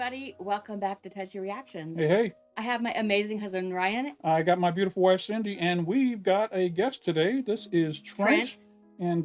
everybody. Welcome back to Touchy Reactions. Hey, hey. I have my amazing husband, Ryan. I got my beautiful wife, Cindy, and we've got a guest today. This is Trent. And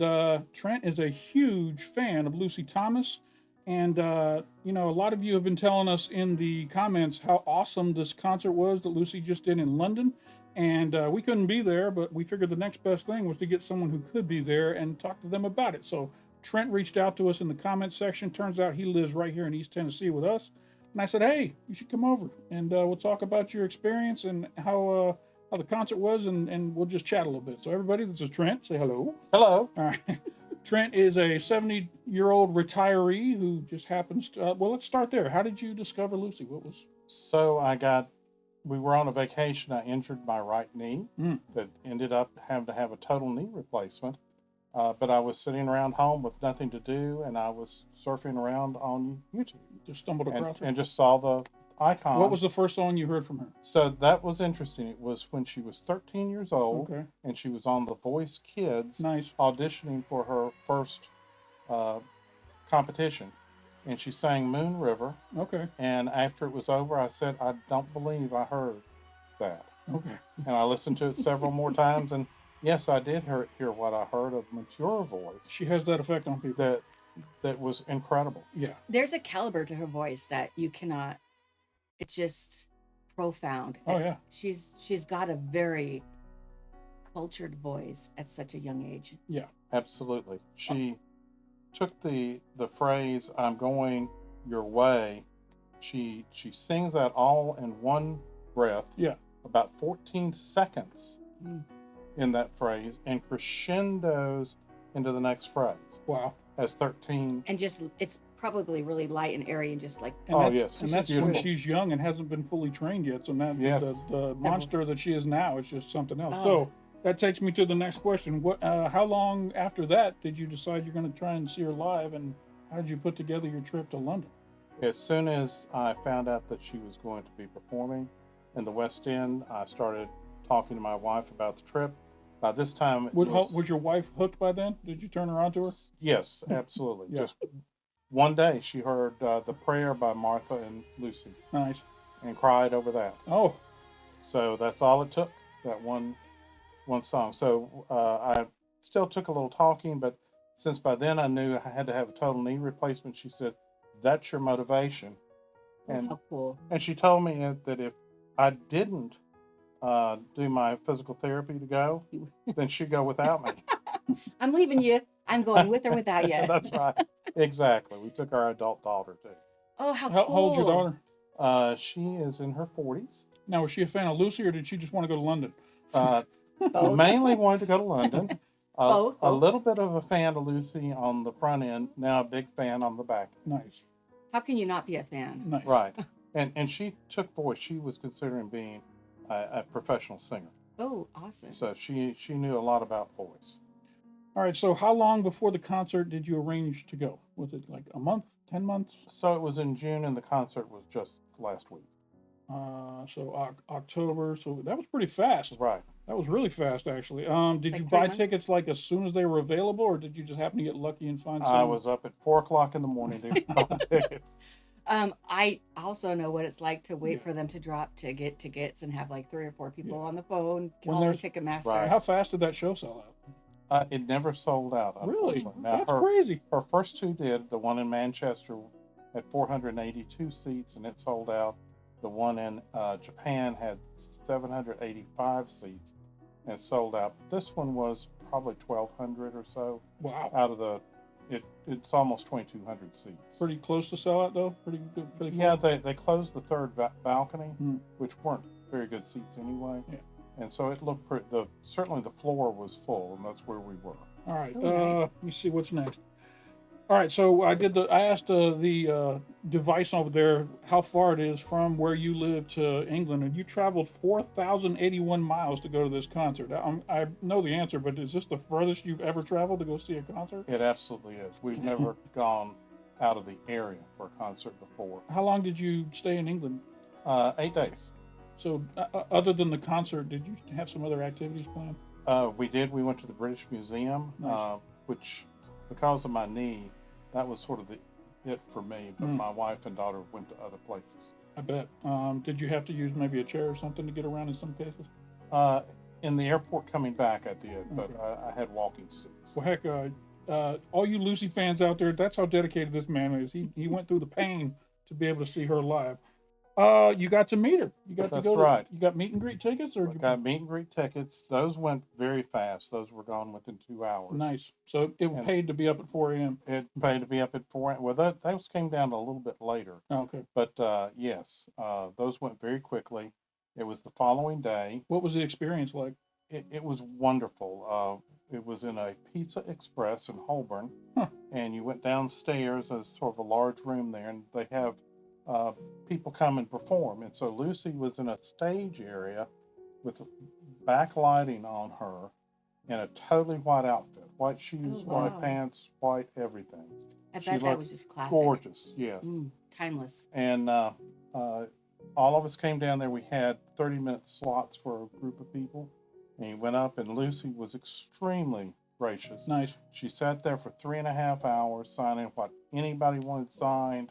Trent is a huge fan of Lucy Thomas. And, a lot of you have been telling us in the comments how awesome this concert was that Lucy just did in London. And we couldn't be there, but we figured the next best thing was to get someone who could be there and talk to them about it. So Trent reached out to us in the comments section. Turns out he lives right here in East Tennessee with us. And I said, hey, you should come over and we'll talk about your experience and how the concert was, and we'll just chat a little bit. So everybody, this is Trent. Say hello. Hello. All right. Trent is a 70-year-old retiree who just happens to, let's start there. How did you discover Lucy? So we were on a vacation. I injured my right knee that ended up having to have a total knee replacement. But I was sitting around home with nothing to do, and I was surfing around on YouTube. Just stumbled across her? And just saw the icon. What was the first song you heard from her? So that was interesting. It was when she was 13 years old, okay, and she was on The Voice Kids, nice, auditioning for her first competition. And she sang Moon River. Okay. And after it was over, I said, I don't believe I heard that. Okay. And I listened to it several more times, and yes, I did hear what I heard of mature voice. She has that effect on people. That was incredible. Yeah. There's a caliber to her voice that you cannot. It's just profound. Oh yeah. She's got a very cultured voice at such a young age. Yeah. Absolutely. She took the phrase "I'm going your way." She sings that all in one breath. Yeah. About 14 seconds. In that phrase, and crescendos into the next phrase. Wow. As 13. And just, it's probably really light and airy and just like... Yes. And that's when she's young and hasn't been fully trained yet. So now the monster that she is now is just something else. So that takes me to the next question. How long after that did you decide you're going to try and see her live, and how did you put together your trip to London? As soon as I found out that she was going to be performing in the West End, I started talking to my wife about the trip. By this time, was your wife hooked by then? Did you turn her on to her? Yes, absolutely. Yeah. Just one day, she heard the prayer by Martha and Lucy. Nice. And cried over that. Oh. So that's all it took, that one song. So I still took a little talking, but since by then I knew I had to have a total knee replacement, she said, that's your motivation. And, how cool. And she told me that if I didn't do my physical therapy to go, then she'd go without me. I'm leaving you. I'm going with or without you. That's right. Exactly. We took our adult daughter too. Oh, how cool. How old's your daughter? She is in her 40s. Now, was she a fan of Lucy, or did she just want to go to London? Mainly wanted to go to London. Both. A little bit of a fan of Lucy on the front end, now a big fan on the back end. Nice. How can you not be a fan? Nice. Right. And she took voice. She was considering being a professional singer. Oh, awesome. So she knew a lot about voice. All right, so how long before the concert did you arrange to go? Was it like a month, 10 months? So it was in June, and the concert was just last week. So October, so that was pretty fast. Right. That was really fast, actually. Did like you buy 3 months? tickets like as soon as they were available, or did you just happen to get lucky and find some? I was up at 4 o'clock in the morning to buy tickets. I also know what it's like to wait for them to drop to get tickets and have like 3 or 4 people on the phone calling Ticketmaster. Right. How fast did that show sell out? It never sold out, Really? unfortunately. Now, That's crazy. Her first two did. The one in Manchester had 482 seats, and it sold out. The one in Japan had 785 seats and sold out. This one was probably 1,200 or so. Wow. Out of it's almost 2,200 seats. Pretty close to sell out, though? Pretty good? Pretty full? Yeah, they closed the third balcony, which weren't very good seats anyway. Yeah. And so it looked certainly the floor was full, and that's where we were. All right. Oh, nice. Let me see what's next. All right. So I asked the device over there how far it is from where you live to England, and you traveled 4,081 miles to go to this concert. I know the answer, but is this the furthest you've ever traveled to go see a concert? It absolutely is. We've never gone out of the area for a concert before. How long did you stay in England? 8 days. So other than the concert, did you have some other activities planned? We did. We went to the British Museum, Nice. Which, because of my knee, that was sort of it for me. But Mm. my wife and daughter went to other places. I bet. Did you have to use maybe a chair or something to get around in some cases? In the airport coming back, I did, but Okay. I had walking sticks. Well, heck, all you Lucy fans out there, that's how dedicated this man is. He went through the pain to be able to see her live. You got to meet her. You got to That's go. right. You got meet and greet tickets, or I got meet and greet tickets. Those went very fast. Those were gone within 2 hours. Nice. So it And paid to be up at 4 a.m. it paid to be up at 4. Well, those came down a little bit later. Oh, okay. But yes, those went very quickly. It was the following day. What was the experience like? It was wonderful. It was in a Pizza Express in Holborn, Huh. and you went downstairs. There's sort of a large room there, and they have people come and perform. And so Lucy was in a stage area with backlighting on her in a totally white outfit, white shoes, Oh, wow. white pants, white everything. I She bet that looked was just classic. Gorgeous, yes. Timeless. And all of us came down there. We had 30-minute slots for a group of people. And he went up, and Lucy was extremely gracious. Nice. She sat there for 3.5 hours, signing what anybody wanted signed,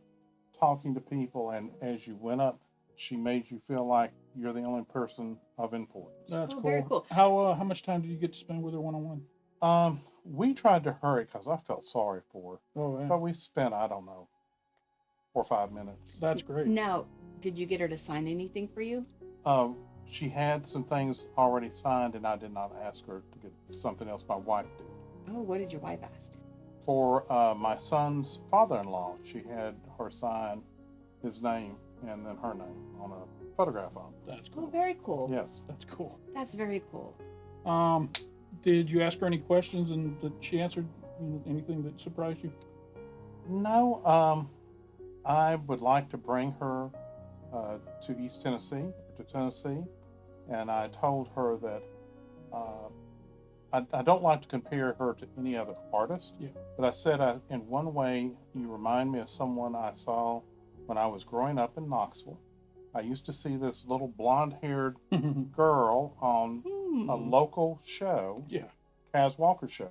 talking to people. And as you went up, she made you feel like you're the only person of importance. That's Oh, cool. very cool. How much time did you get to spend with her one-on-one? We tried to hurry because I felt sorry for her. Oh, yeah. But we spent, I don't know, 4 or 5 minutes. That's great. Now, did you get her to sign anything for you? She had some things already signed, and I did not ask her to get something else. My wife did. Oh, what did your wife ask? For my son's father-in-law, she had her sign his name and then her name on a photograph album. That's Oh, cool. very cool. Yes. That's cool. That's very cool. Did you ask her any questions and did she answer anything that surprised you? No, I would like to bring her to East Tennessee, to Tennessee, and I told her that I don't like to compare her to any other artist, Yeah. but I said, in one way, you remind me of someone I saw when I was growing up in Knoxville. I used to see this little blonde-haired girl on a local show, Yeah. Kaz Walker show,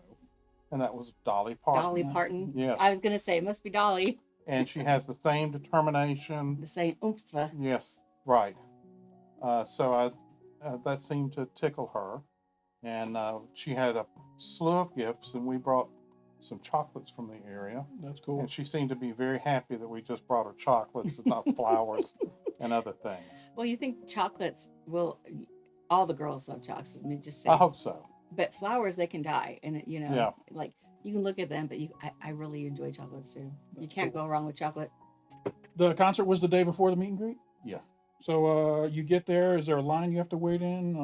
and that was Dolly Parton. Dolly Parton. Yes. I was going to say, it must be Dolly. And she has the same determination. The same oomph. Yes, right. So that seemed to tickle her, and she had a slew of gifts, and we brought some chocolates from the area, That's cool. and she seemed to be very happy that we just brought her chocolates and not flowers and other things. Well, you think chocolates will, all the girls love chocolates. Let me just say. I hope so. But flowers, they can die. And, Yeah. like you can look at them, but I really enjoy chocolates too. You can't go wrong with chocolate. The concert was the day before the meet and greet? Yes. So you get there, is there a line you have to wait in?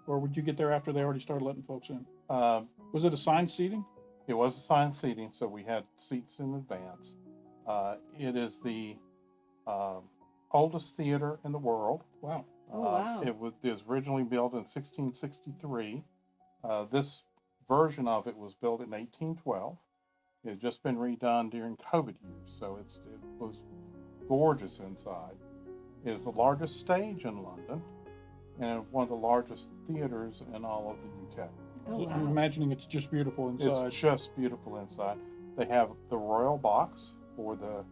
Or would you get there after they already started letting folks in? Was it assigned seating? It was assigned seating, so we had seats in advance. It is the oldest theater in the world. Wow. Oh, wow. It was originally built in 1663. This version of it was built in 1812. It had just been redone during COVID years, so it was gorgeous inside. It is the largest stage in London and one of the largest theaters in all of the UK. Oh, I'm wow. imagining it's just beautiful inside. It's just beautiful inside. They have the royal box for the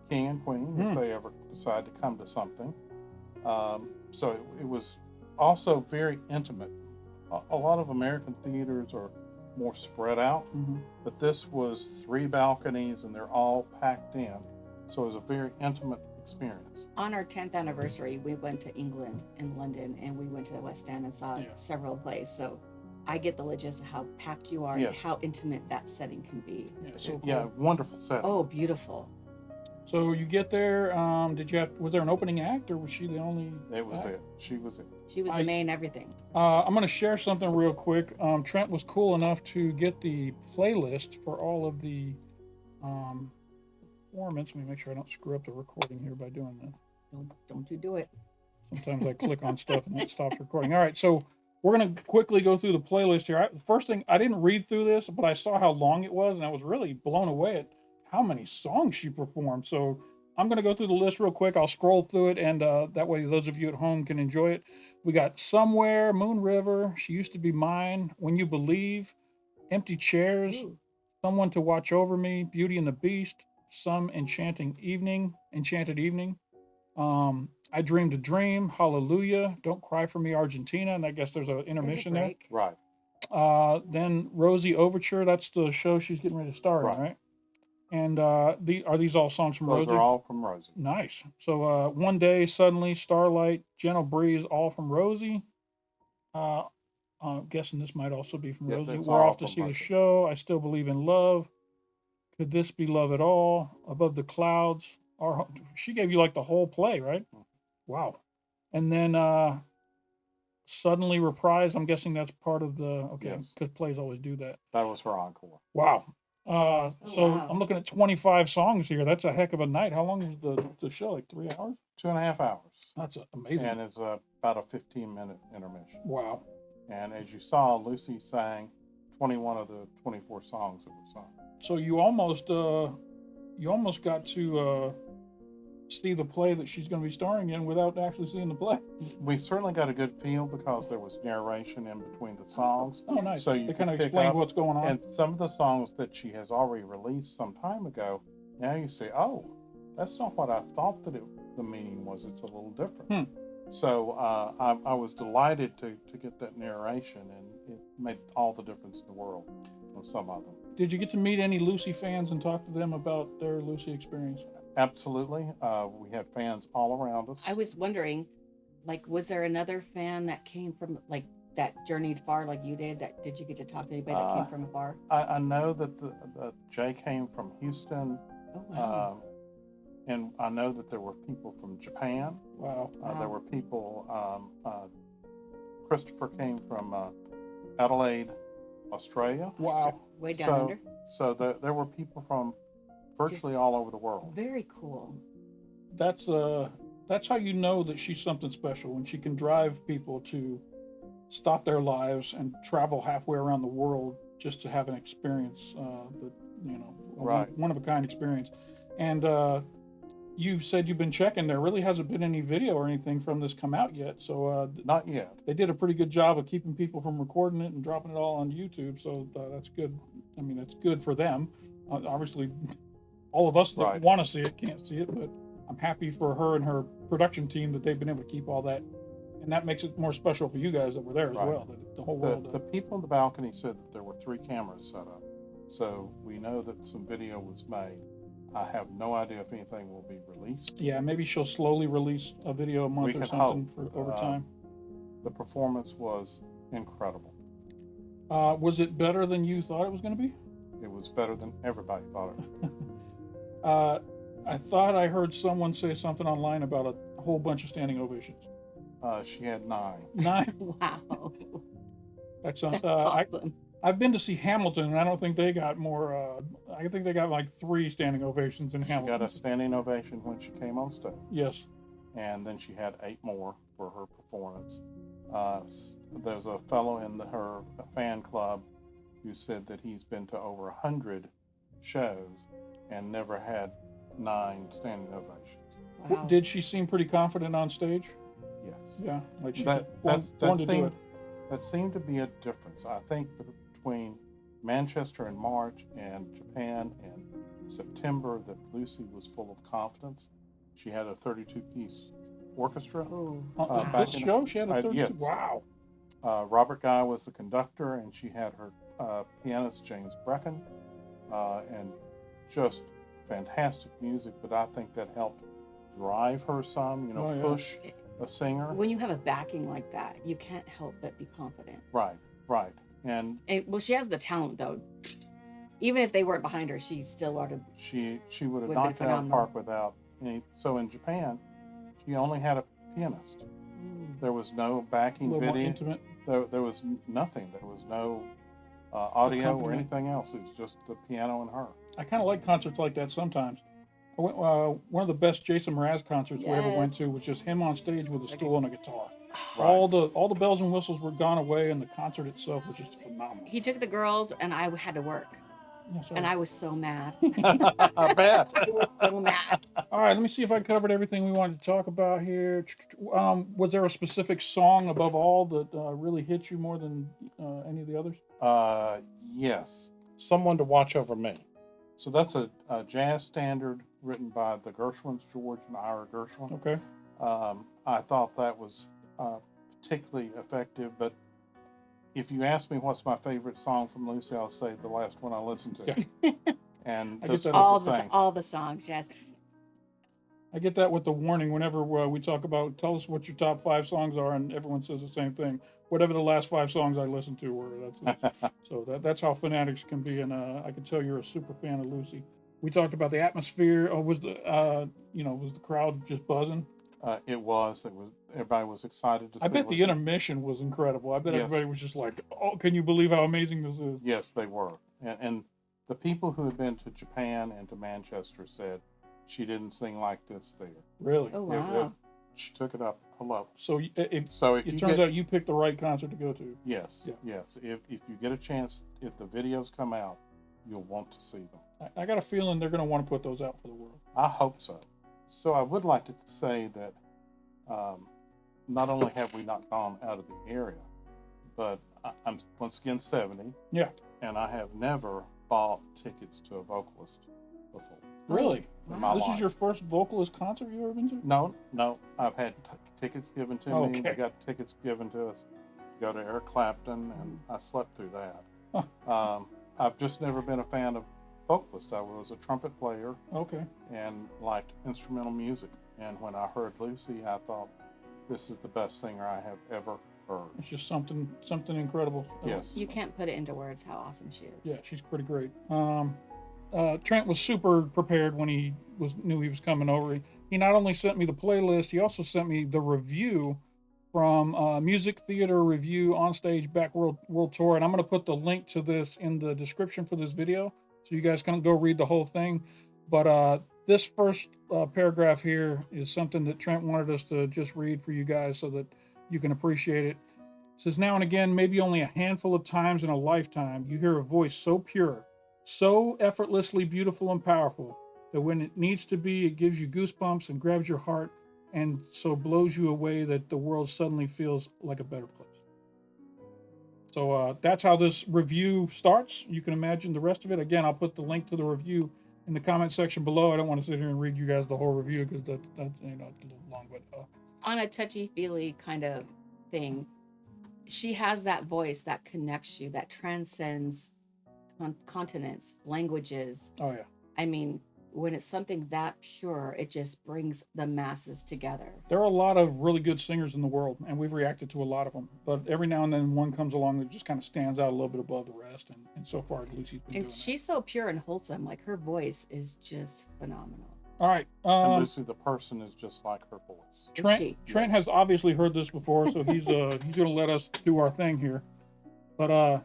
king and queen if they ever decide to come to something. So it was also very intimate. A lot of American theaters are more spread out, but this was 3 balconies and they're all packed in. So it was a very intimate experience. On our 10th anniversary, we went to England and London, and we went to the West End and saw several plays. So I get the logistics of how packed you are and how intimate that setting can be. Yeah, so cool. Yeah, wonderful setting. Oh, beautiful. So you get there, was there an opening act or was she the only It was act? it. She was it. She was the main everything. I'm going to share something real quick. Trent was cool enough to get the playlist for all of the performance. Let me make sure I don't screw up the recording here by doing that. Don't you do it. Sometimes I click on stuff and it stops recording. All right, so we're going to quickly go through the playlist here. The first thing, I didn't read through this, but I saw how long it was, and I was really blown away at how many songs she performed. So I'm going to go through the list real quick. I'll scroll through it, and that way those of you at home can enjoy it. We got Somewhere, Moon River, She Used to Be Mine, When You Believe, Empty Chairs, Ooh. Someone to Watch Over Me, Beauty and the Beast, Some Enchanted Evening. I Dreamed a Dream, Hallelujah, Don't Cry for Me, Argentina, and I guess there's an intermission there. Right. Then Rosie Overture, that's the show she's getting ready to star in, right? And are these all songs from Rosie? Those are all from Rosie. Nice. So One Day, Suddenly, Starlight, Gentle Breeze, all from Rosie. I'm guessing this might also be from Rosie. We're off to see the show. I Still Believe in Love. Could This Be Love at All? Above the Clouds. She gave you like the whole play, right? Wow. And then Suddenly Reprise. I'm guessing that's part of the because plays always do that. That was her encore. Wow. I'm looking at 25 songs here. That's a heck of a night. How long was the show? Like 3 hours? 2.5 hours. That's amazing. And it's about a 15-minute intermission. Wow. And as you saw, Lucy sang 21 of the 24 songs that were sung. So you almost got to see the play that she's going to be starring in without actually seeing the play. We certainly got a good feel because there was narration in between the songs. Oh, nice. So you kind of explain what's going on. And some of the songs that she has already released some time ago, now you say, oh, that's not what I thought that the meaning was. It's a little different. So I was delighted to get that narration, and it made all the difference in the world on some of them. Did you get to meet any Lucy fans and talk to them about their Lucy experience? Absolutely. We had fans all around us. I was wondering, like, was there another fan that came from, like, that journeyed far like you did? Did you get to talk to anybody that came from afar? I know that the Jay came from Houston. Oh, wow. And I know that there were people from Japan. Wow. There were people, Christopher came from Adelaide, Australia. Wow. Way down under. So there were people from virtually all over the world. Very cool. That's how you know that she's something special, when she can drive people to stop their lives and travel halfway around the world just to have an experience, one of a kind experience. And you said you've been checking. There really hasn't been any video or anything from this come out yet. So not yet. They did a pretty good job of keeping people from recording it and dropping it all on YouTube. So that's good. I mean, it's good for them. Obviously, all of us that want to see it can't see it, but I'm happy for her and her production team that they've been able to keep all that. And that makes it more special for you guys that were there as well. The whole world. The people in the balcony said that there were 3 cameras set up. So we know that some video was made. I have no idea if anything will be released. Yeah, maybe she'll slowly release a video a month or something over time. The performance was incredible. Was it better than you thought it was going to be? It was better than everybody thought it would be. I thought I heard someone say something online about a whole bunch of standing ovations. She had 9. 9? Wow. That's awesome. I've been to see Hamilton, and I don't think they got more. I think they got like 3 standing ovations in Hamilton. She got a standing ovation when she came on stage. Yes. And then she had 8 more for her performance. There's a fellow in her fan club who said that he's been to over 100 shows and never had 9 standing ovations. Wow. Did she seem pretty confident on stage? Yes. Yeah, like she wanted to do it. That seemed to be a difference. I think between Manchester in March and Japan in September, that Lucy was full of confidence. She had a 32-piece orchestra. This show, she had a 32? Yes. Wow. Robert Guy was the conductor, and she had her pianist, James Brecken, and just fantastic music. But I think that helped drive her some, push a singer. When you have a backing like that, you can't help but be confident. Right. And well, she has the talent, though. Even if they weren't behind her, she still ought to. She would have knocked it out of the park without any. So in Japan, she only had a pianist. There was no backing video. More intimate. There was nothing. There was no audio or anything else. It was just the piano and her. I kind of like concerts like that sometimes. I went, one of the best Jason Mraz concerts we ever went to was just him on stage with a stool and a guitar. Right. All the bells and whistles were gone away, and the concert itself was just phenomenal. He took the girls, and I had to work. Yes, and I was so mad. I bet. I was so mad. All right, let me see if I covered everything we wanted to talk about here. Was there a specific song above all that really hit you more than any of the others? Yes. Someone to Watch Over Me. So that's a jazz standard written by the Gershwins, George and Ira Gershwin. Okay. I thought that was particularly effective, but if you ask me what's my favorite song from Lucy, I'll say the last one I listened to. Yeah. And this all the songs, yes. I get that with the warning whenever we talk about, tell us what your top 5 songs are, and everyone says the same thing. Whatever the last 5 songs I listened to were. That's how fanatics can be, and I can tell you're a super fan of Lucy. We talked about the atmosphere. Was the crowd just buzzing? It was. Everybody was excited to see. I bet the intermission was incredible. I bet everybody was just like, "Oh, can you believe how amazing this is?" Yes, they were. And the people who had been to Japan and to Manchester said she didn't sing like this there. Really? Oh, wow. She took it up a level. So it turns out you picked the right concert to go to. Yes. Yeah. Yes. If you get a chance, if the videos come out, you'll want to see them. I got a feeling they're going to want to put those out for the world. I hope so. So I would like to say that not only have we not gone out of the area, but I'm once again 70. Yeah. And I have never bought tickets to a vocalist before. Really? Wow. This is your first vocalist concert you've ever been to? No. I've had tickets given to me. We got tickets given to us to go to Eric Clapton, and I slept through that. Huh. I've just never been a fan of vocalists. I was a trumpet player. Okay. And liked instrumental music. And when I heard Lucy, I thought, this is the best singer I have ever heard. It's just something incredible. Yes. You can't put it into words how awesome she is. Yeah, she's pretty great. Trent was super prepared when he knew he was coming over. He not only sent me the playlist, he also sent me the review from Music Theater Review Onstage Back World Tour. And I'm going to put the link to this in the description for this video, so you guys can go read the whole thing. But this first paragraph here is something that Trent wanted us to just read for you guys so that you can appreciate it. It says, now and again, maybe only a handful of times in a lifetime, you hear a voice so pure, so effortlessly beautiful and powerful, that when it needs to be, it gives you goosebumps and grabs your heart, and so blows you away that the world suddenly feels like a better place. So that's how this review starts. You can imagine the rest of it. Again, I'll put the link to the review in the comment section below. I don't want to sit here and read you guys the whole review because that's it's a little long. But on a touchy-feely kind of thing, she has that voice that connects you, that transcends continents, languages. Oh yeah. I mean, when it's something that pure, it just brings the masses together. There are a lot of really good singers in the world, and we've reacted to a lot of them. But every now and then one comes along that just kind of stands out a little bit above the rest. And so far, Lucy's been doing that. She's so pure and wholesome. Like, her voice is just phenomenal. All right. And Lucy, the person, is just like her voice. Trent has obviously heard this before, so he's going to let us do our thing here. But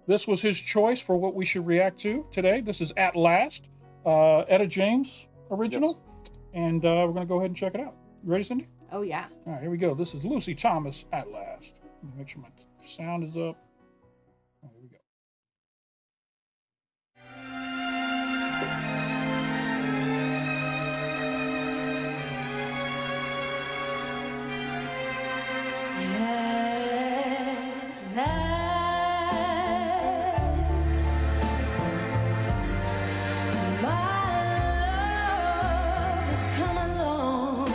this was his choice for what we should react to today. This is At Last. Etta James original, yes. And we're going to go ahead and check it out. You ready, Cindy? Oh, yeah. All right, here we go. This is Lucy Thomas, At Last. Let me make sure my sound is up. All right, here we go. At last. Come along,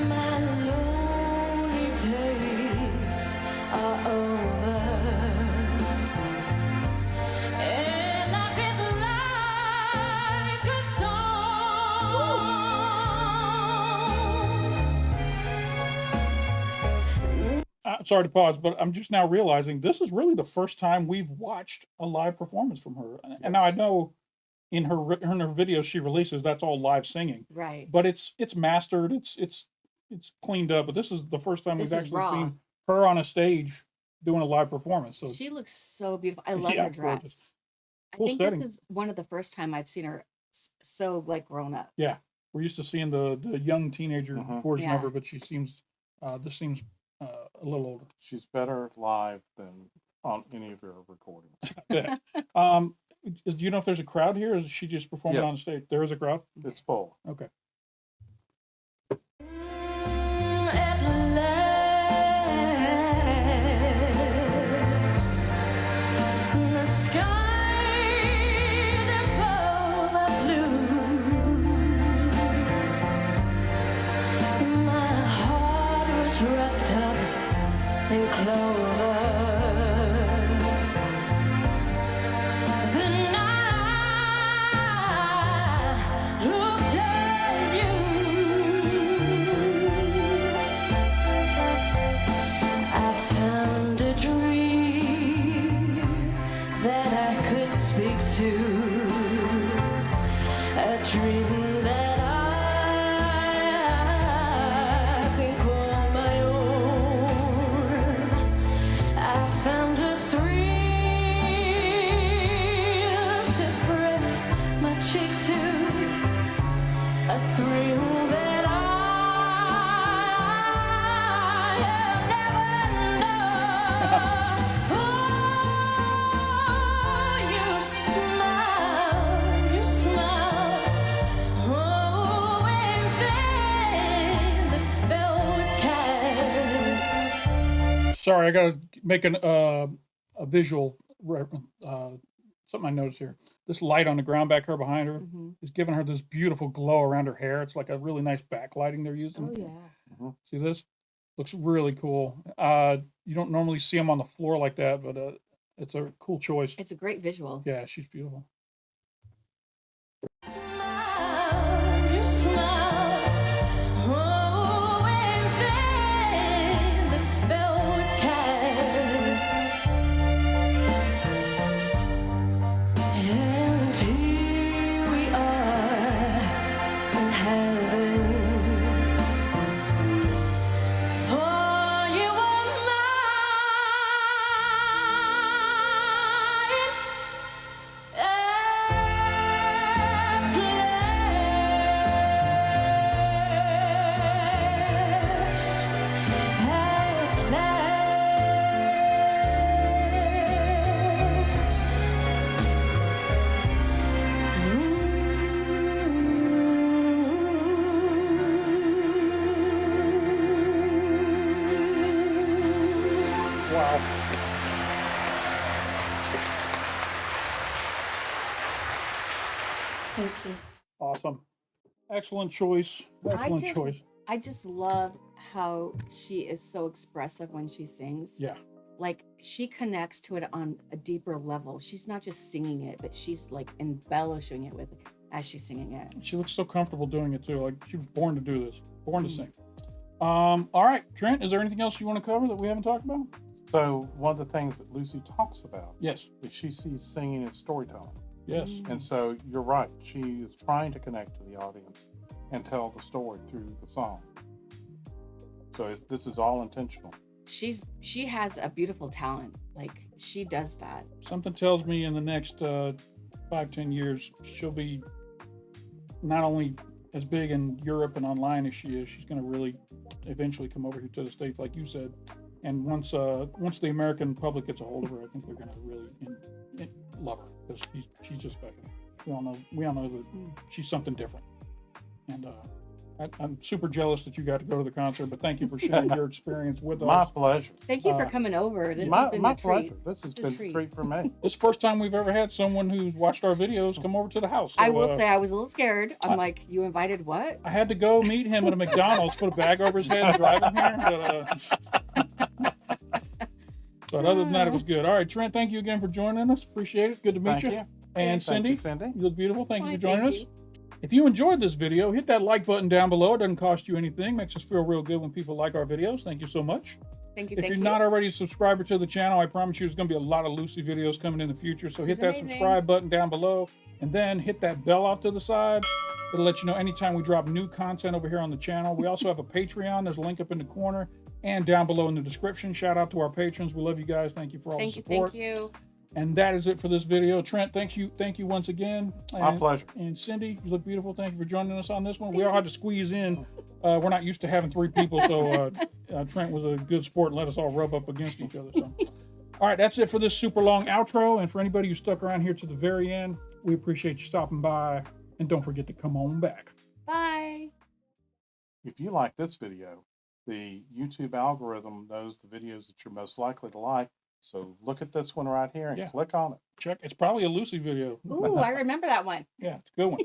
my lonely days are over, and life is like a song. Sorry to pause, but I'm just now realizing this is really the first time we've watched a live performance from her. Yes. And now I know in her videos she releases, that's all live singing, right? But it's mastered, it's cleaned up. But this is the first time we've actually seen her on a stage doing a live performance. So she looks so beautiful. I love her dress. Gorgeous. I think setting. This is one of the first time I've seen her so like grown up. Yeah, we're used to seeing the young teenager version of her, but she seems this seems a little older. She's better live than on any of her recordings. Yeah. Do you know if there's a crowd here, or is she just performing on stage? There is a crowd? It's full. Okay. At last, into a dream that I can call my own. I found a thrill to press my cheek to, a thrill that I have never known. Sorry, I got to make a visual, something I noticed here. This light on the ground back here behind her is giving her this beautiful glow around her hair. It's like a really nice backlighting they're using. Oh, yeah. See this? Looks really cool. You don't normally see them on the floor like that, but it's a cool choice. It's a great visual. Yeah, she's beautiful. Wow. Thank you. Awesome. Excellent choice. Excellent choice. I just love how she is so expressive when she sings. Yeah. Like she connects to it on a deeper level. She's not just singing it, but she's like embellishing it with as she's singing it. She looks so comfortable doing it too. Like she was born to do this, born to sing. All right, Trent, is there anything else you want to cover that we haven't talked about? So one of the things that Lucy talks about Yes. is she sees singing as storytelling. Yes. And so you're right. She is trying to connect to the audience and tell the story through the song. So this is all intentional. She has a beautiful talent. Like she does that. Something tells me in the next 5-10 years, she'll be not only as big in Europe and online as she is, she's going to really eventually come over here to the States, like you said. And once the American public gets a hold of her, I think they're going to really love her because she's just special. We all know that she's something different. And I'm super jealous that you got to go to the concert, but thank you for sharing your experience with us. My pleasure. Thank you for coming over. This has been My a treat. pleasure. This has It's a been a treat. treat for me. It's the first time we've ever had someone who's watched our videos come over to the house. I So, will say I was a little scared. I'm like, you invited what? I had to go meet him at a McDonald's, put a bag over his head, and drive him here. But other than that, it was good. All right, Trent, thank you again for joining us. Appreciate it. Good to meet Thank you. you. And Thank Cindy, you, Cindy. you look beautiful. Thank you Why, for joining thank us. you. If you enjoyed this video, hit that like button down below. It doesn't cost you anything. Makes us feel real good when people like our videos. Thank you so much. Thank you. If you're not already a subscriber to the channel, I promise you there's going to be a lot of Lucy videos coming in the future. So hit She's that amazing. subscribe button down below and then hit that bell off to the side. It'll let you know anytime we drop new content over here on the channel. We also have a Patreon. There's a link up in the corner and down below in the description. Shout out to our patrons. We love you guys. Thank you for all the support. Thank you. And that is it for this video. Trent, thank you once again. My pleasure. And Cindy, you look beautiful. Thank you for joining us on this one. We all had to squeeze in. We're not used to having 3 people, so Trent was a good sport and let us all rub up against each other. So, all right, that's it for this super long outro. And for anybody who stuck around here to the very end, we appreciate you stopping by. And don't forget to come on back. Bye. If you like this video, the YouTube algorithm knows the videos that you're most likely to like. So look at this one right here and click on it. Check. It's probably a Lucy video. Ooh, I remember that one. Yeah, it's a good one.